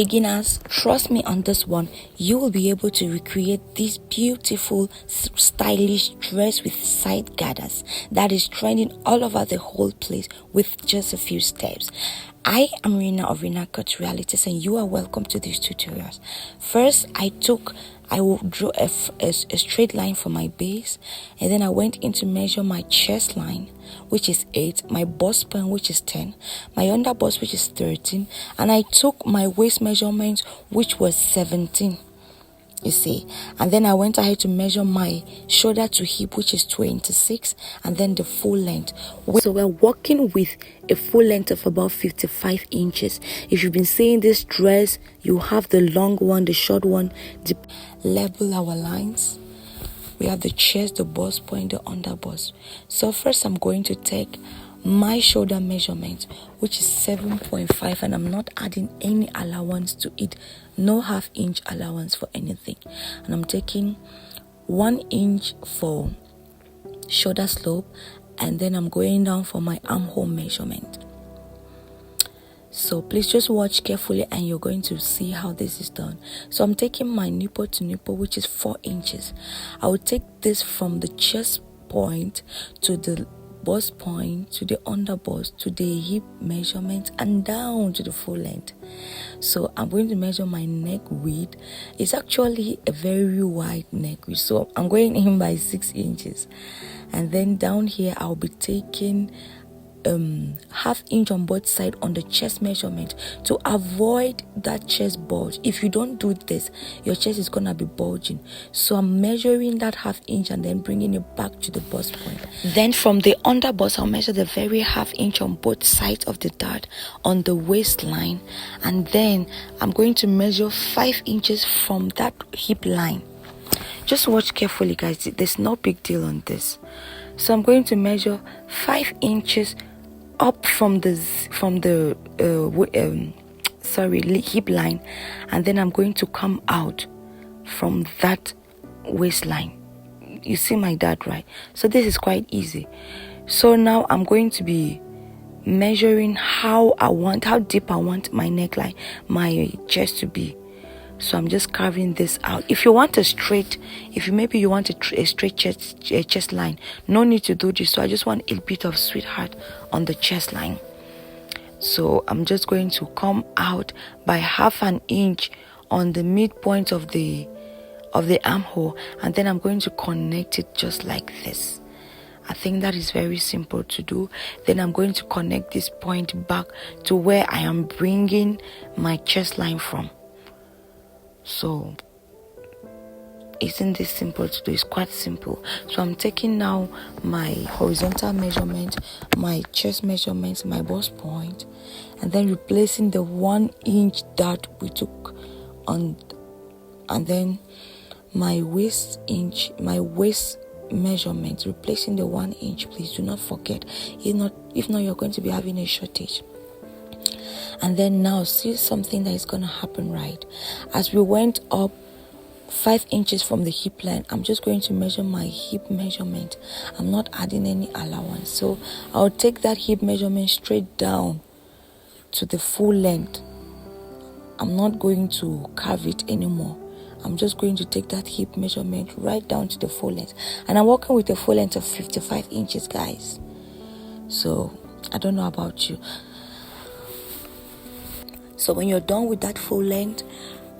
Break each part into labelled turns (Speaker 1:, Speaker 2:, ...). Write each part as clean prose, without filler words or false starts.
Speaker 1: beginners, trust me on this one, you will be able to recreate this beautiful stylish dress with side gathers that is trending all over the whole place with just a few steps. I am Rina of Rina Cut Realities, and you are welcome to these tutorials. First, I will draw a straight line for my base, and then I went in to measure my chest line, which is 8, my bust point, which is 10, my under bust, which is 13, and I took my waist measurement, which was 17. You see, and then I went ahead to measure my shoulder to hip, which is 26, and then the full length. So we're working with a full length of about 55 inches. If you've been seeing this dress, you have the long one, the short one. Level our lines. We have the chest, the bust point, the under bust. So first I'm going to take my shoulder measurement, which is 7.5, and I'm not adding any allowance to it, no half-inch allowance for anything. And I'm taking 1 inch for shoulder slope, and then I'm going down for my armhole measurement. So please just watch carefully and you're going to see how this is done. So I'm taking my nipple to nipple, which is 4 inches. I will take this from the chest point to the bust point to the under bust to the hip measurement and down to the full length. So I'm going to measure my neck width. It's actually a very wide neck width, so I'm going in by 6 inches, and then down here I'll be taking half inch on both sides on the chest measurement to avoid that chest bulge. If you don't do this, your chest is gonna be bulging. So I'm measuring that half inch and then bringing it back to the bust point. Then from the under bust, I'll measure the very half inch on both sides of the dart on the waistline, and then I'm going to measure 5 inches from that hip line. Just watch carefully, guys. There's no big deal on this. So I'm going to measure 5 inches up from the hip line, and then I'm going to come out from that waistline. You see my dart, right? So this is quite easy. So now I'm going to be measuring how deep I want my neckline, my chest to be. So I'm just carving this out. If you want a straight, you want a straight chest line, no need to do this. So I just want a bit of sweetheart on the chest line. So I'm just going to come out by half an inch on the midpoint of the armhole, and then I'm going to connect it just like this. I think that is very simple to do. Then I'm going to connect this point back to where I am bringing my chest line from. So isn't this simple to do? It's quite simple. So I'm taking now my horizontal measurement, my chest measurement, my bust point, and then replacing the 1 inch that we took on, and then my waist measurement, replacing the 1 inch. Please do not forget. If not, you're going to be having a shortage. And then now see something that is going to happen, right? As we went up 5 inches from the hip line, I'm just going to measure my hip measurement. I'm not adding any allowance. So I'll take that hip measurement straight down to the full length. I'm not going to carve it anymore. I'm just going to take that hip measurement right down to the full length. And I'm working with a full length of 55 inches, guys. So I don't know about you. So when you're done with that full length,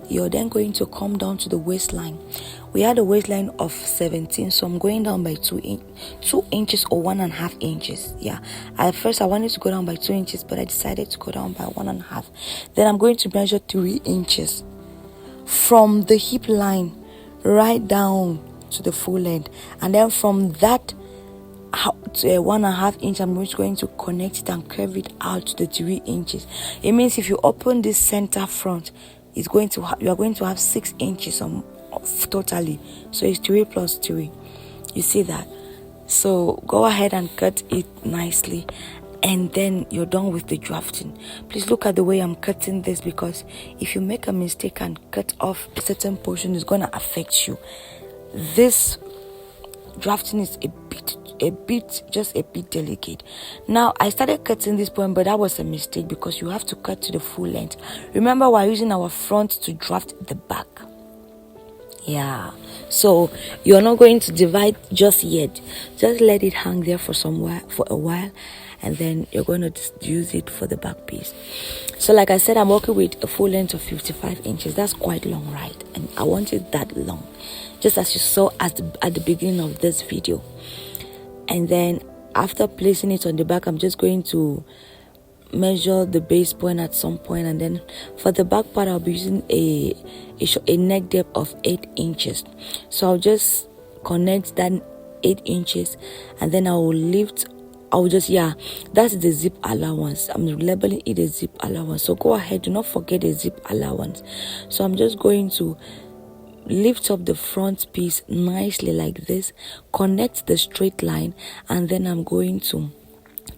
Speaker 1: you're then going to come down to the waistline. We had a waistline of 17, so I'm going down by 2 inches or 1.5 inches. Yeah, at first I wanted to go down by 2 inches, but I decided to go down by 1.5. Then I'm going to measure 3 inches from the hip line right down to the full length, and then from that to a 1.5 inch, I'm just going to connect it and curve it out to the 3 inches. It means if you open this center front, you are going to have 6 inches totally. So it's 3 plus 3. You see that? So go ahead and cut it nicely, and then you're done with the drafting. Please look at the way I'm cutting this, because if you make a mistake and cut off a certain portion, it's going to affect you. This drafting is a bit just a bit delicate. Now I started cutting this point, but that was a mistake because you have to cut to the full length. Remember, we're using our front to draft the back. Yeah, so you're not going to divide just yet. Just let it hang there for a while, and then you're going to use it for the back piece. So like I said, I'm working with a full length of 55 inches. That's quite long, right? And I want it that long, just as you saw at the beginning of this video. And then after placing it on the back, I'm just going to measure the base point at some point, and then for the back part I'll be using a neck depth of 8 inches. So I'll just connect that 8 inches, and then that's the zip allowance. I'm labeling it a zip allowance, so go ahead, do not forget the zip allowance. So I'm just going to lift up the front piece nicely like this, connect the straight line, and then I'm going to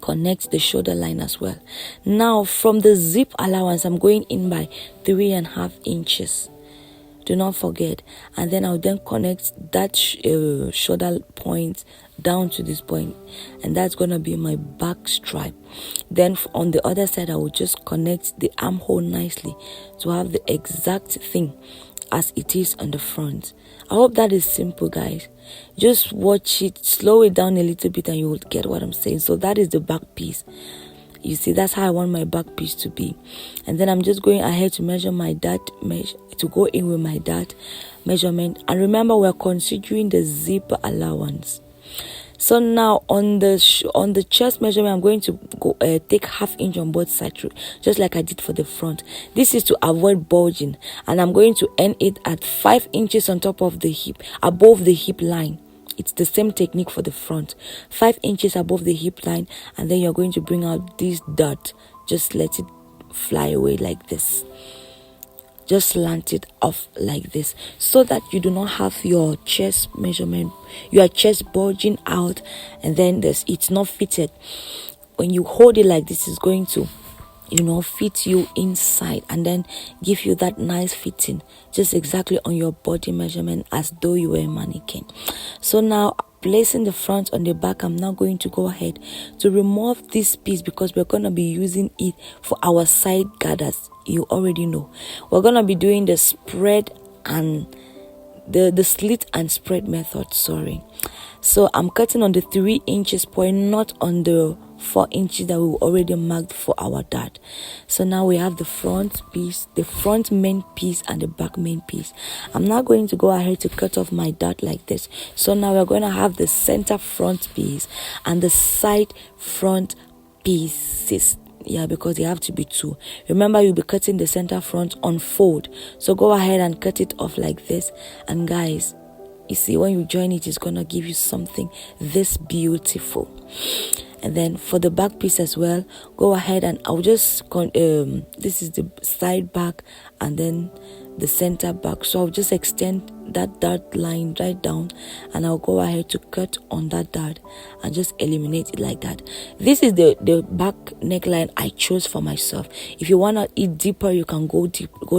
Speaker 1: connect the shoulder line as well. Now from the zip allowance, I'm going in by 3.5 inches. Do not forget. And then I'll then connect that shoulder point down to this point, and that's gonna be my back stripe. Then on the other side, I will just connect the armhole nicely to have the exact thing as it is on the front. I hope that is simple, guys. Just watch it, slow it down a little bit, and you will get what I'm saying. So that is the back piece. You see, that's how I want my back piece to be. And then I'm just going ahead to measure my dart, to go in with my dart measurement. And remember, we're considering the zip allowance. So now on the chest measurement, I'm going to go take 1/2 inch on both sides, just like I did for the front. This is to avoid bulging, and I'm going to end it at 5 inches on top of the hip, above the hip line. It's the same technique for the front, 5 inches above the hip line, and then you're going to bring out this dart. Just let it fly away like this. Just slant it off like this, so that you do not have your chest measurement, your chest bulging out, and then it's not fitted. When you hold it like this, it's going to fit you inside, and then give you that nice fitting, just exactly on your body measurement, as though you were a mannequin. So now, placing the front on the back, I'm now going to go ahead to remove this piece, because we're going to be using it for our side gathers. You already know we're going to be doing the spread and the slit and spread method. So I'm cutting on the 3 inches point, not on the 4 inches that we already marked for our dart. So now we have the front piece, the front main piece, and the back main piece. I'm now going to go ahead to cut off my dart like this. So now we're going to have the center front piece and the side front pieces. Yeah, because they have to be 2. Remember, you'll be cutting the center front on fold. So go ahead and cut it off like this. And guys, you see, when you join it, it's gonna give you something this beautiful. And then for the back piece as well, go ahead and I'll just this is the side back and then the center back. So I'll just extend that dart line right down, and I'll go ahead to cut on that dart and just eliminate it like that. This is the back neckline I chose for myself. If you want to eat deeper, you can go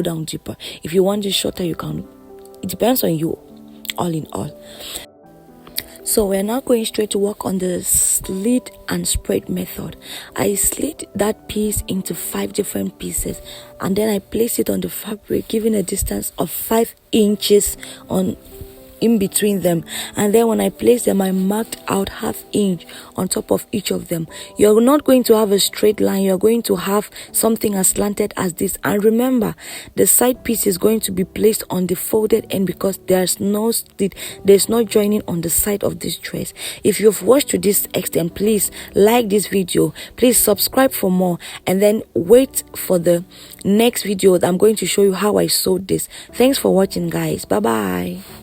Speaker 1: down deeper. If you want it shorter, you can. It depends on you, all in all. So we're now going straight to work on the slit and spread method. I slit that piece into 5 different pieces, and then I place it on the fabric, giving a distance of 5 inches in between them. And then when I place them, I marked out 1/2 inch on top of each of them. You're not going to have a straight line, you're going to have something as slanted as this. And remember, the side piece is going to be placed on the folded end, because there's no joining on the side of this dress. If you've watched to this extent, please like this video, please subscribe for more, and then wait for the next video that I'm going to show you how I sewed this. Thanks for watching, guys. Bye bye.